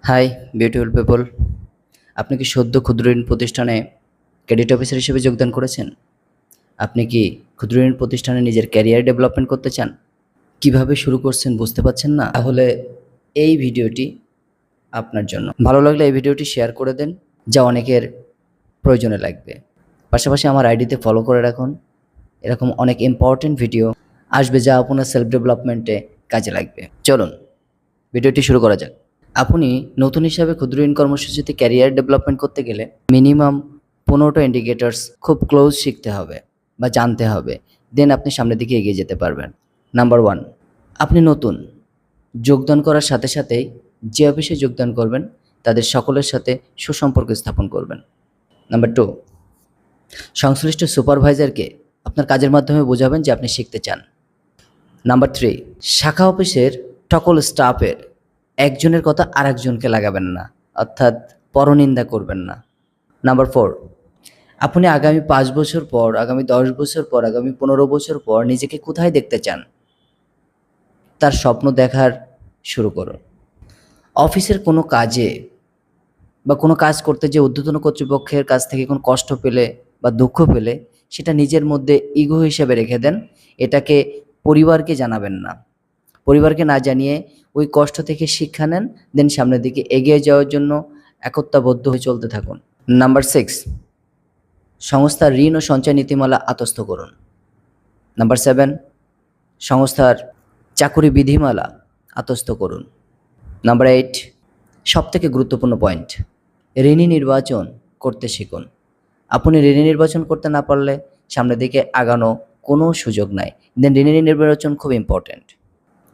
Hi beautiful people, আপনি কি সদ্য ক্ষুদ্র ঋণ প্রতিষ্ঠানে ক্রেডিট অফিসার হিসেবে যোগদান করেছেন? আপনি কি ক্ষুদ্র ঋণ প্রতিষ্ঠানে নিজের ক্যারিয়ার ডেভেলপমেন্ট করতে চান? কিভাবে শুরু করছেন বুঝতে পারছেন না? তাহলে এই ভিডিওটি আপনার জন্য। ভালো লাগলে এই ভিডিওটি শেয়ার করে দেন, যা অনেকের প্রয়োজনে লাগবে। পাশাপাশি আমার আইডিতে ফলো করে রাখুন। এরকম অনেক ইম্পর্টেন্ট ভিডিও আসবে যা আপনার সেলফ ডেভেলপমেন্টে কাজে লাগবে। চলুন ভিডিওটি শুরু করা যাক। আপনি নতুন হিসাবে ক্ষুদ্র ঋণ কর্মসূচিতে ক্যারিয়ার ডেভেলপমেন্ট করতে গেলে মিনিমাম 15টা ইন্ডিকেটরস খুব ক্লোজ শিখতে হবে বা জানতে হবে। দেন আপনি সামনের দিকে এগিয়ে যেতে পারবেন। নাম্বার 1, আপনি নতুন যোগদান করার সাথে সাথেই যে অফিসে যোগদান করবেন তাদের সকলের সাথে সুসম্পর্ক স্থাপন করবেন। নাম্বার 2, সংশ্লিষ্ট সুপারভাইজারকে আপনার কাজের মাধ্যমে বোঝাবেন যে আপনি শিখতে চান। নাম্বার 3, শাখা অফিসের সকল স্টাফের একজনের কথা আরেকজনকে লাগাবেন না, অর্থাৎ পরনিন্দা করবেন না। নাম্বার 4, আপনি আগামী 5 বছর পর, আগামী 10 বছর পর, আগামী 15 বছর পর নিজেকে কোথায় দেখতে চান তার স্বপ্ন দেখার শুরু করুন। অফিসের কোনো কাজে বা কোনো কাজ করতে যে ঊর্ধ্বতন কর্তৃপক্ষের কাছ থেকে কোনো কষ্ট পেলে বা দুঃখ পেলে সেটা নিজের মধ্যে ইগো হিসেবে রেখে দেন। এটাকে পরিবারকে জানাবেন না। পরিবারকে না জানিয়ে ওই কষ্ট থেকে শিক্ষা নেন, দেন সামনের দিকে এগিয়ে যাওয়ার জন্য একতাবদ্ধ হয়ে চলতে থাকুন। নাম্বার 6, সংস্থার ঋণ ও সঞ্চয় নীতিমালা আত্মস্থ করুন। নাম্বার 7, সংস্থার চাকুরি বিধিমালা আত্মস্থ করুন। নাম্বার 8, সবথেকে গুরুত্বপূর্ণ পয়েন্ট, ঋণী নির্বাচন করতে শিখুন। আপনি ঋণী নির্বাচন করতে না পারলে সামনের দিকে আগানো কোনো সুযোগ নাই। দেন ঋণী নির্বাচন খুব ইম্পর্ট্যান্ট।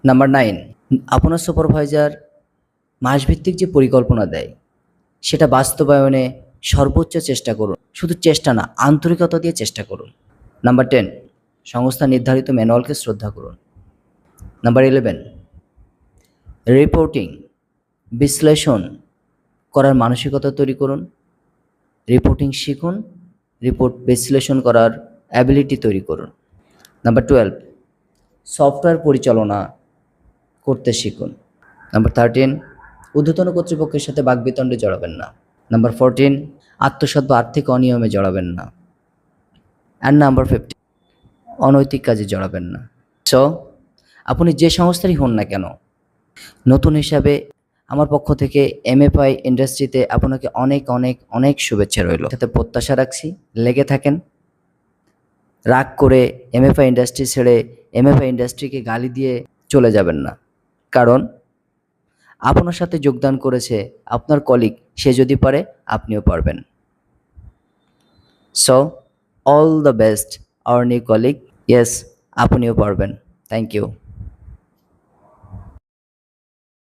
নাম্বার 9, আপনার সুপারভাইজার মাসভিত্তিক যে পরিকল্পনা দেয় সেটা বাস্তবায়নে সর্বোচ্চ চেষ্টা করুন। শুধু চেষ্টা না, আন্তরিকতা দিয়ে চেষ্টা করুন। নাম্বার 10, সংস্থা নির্ধারিত ম্যানুয়ালকে শ্রদ্ধা করুন। নাম্বার 11, রিপোর্টিং বিশ্লেষণ করার মানসিকতা তৈরি করুন। রিপোর্টিং শিখুন, রিপোর্ট বিশ্লেষণ করার অ্যাবিলিটি তৈরি করুন। নাম্বার 12, সফটওয়্যার পরিচালনা করতে শিখুন। নাম্বার 13, ঊর্ধ্বতন কর্তৃপক্ষের সাথে বাকবিতণ্ডে জড়াবেন না। নাম্বার 14, আত্মসাৎ বা আর্থিক অনিয়মে জড়াবেন না। অ্যান্ড নাম্বার 15, অনৈতিক কাজে জড়াবেন না। সো আপনি যে সংস্থারই হন না কেন, নতুন হিসাবে আমার পক্ষ থেকে এমএফআই ইন্ডাস্ট্রিতে আপনাকে অনেক অনেক অনেক শুভেচ্ছা রইল। সাথে প্রত্যাশা রাখছি লেগে থাকেন। রাগ করে এমএফআই ইন্ডাস্ট্রি ছেড়ে এমএফআই ইন্ডাস্ট্রিকে গালি দিয়ে চলে যাবেন না, কারণ আপনার সাথে যোগদান করেছে আপনার কলিগ, সে যদি পারে আপনিও পারবেন। So all the best our new colleague. Yes, আপনিও পারবেন। Thank you.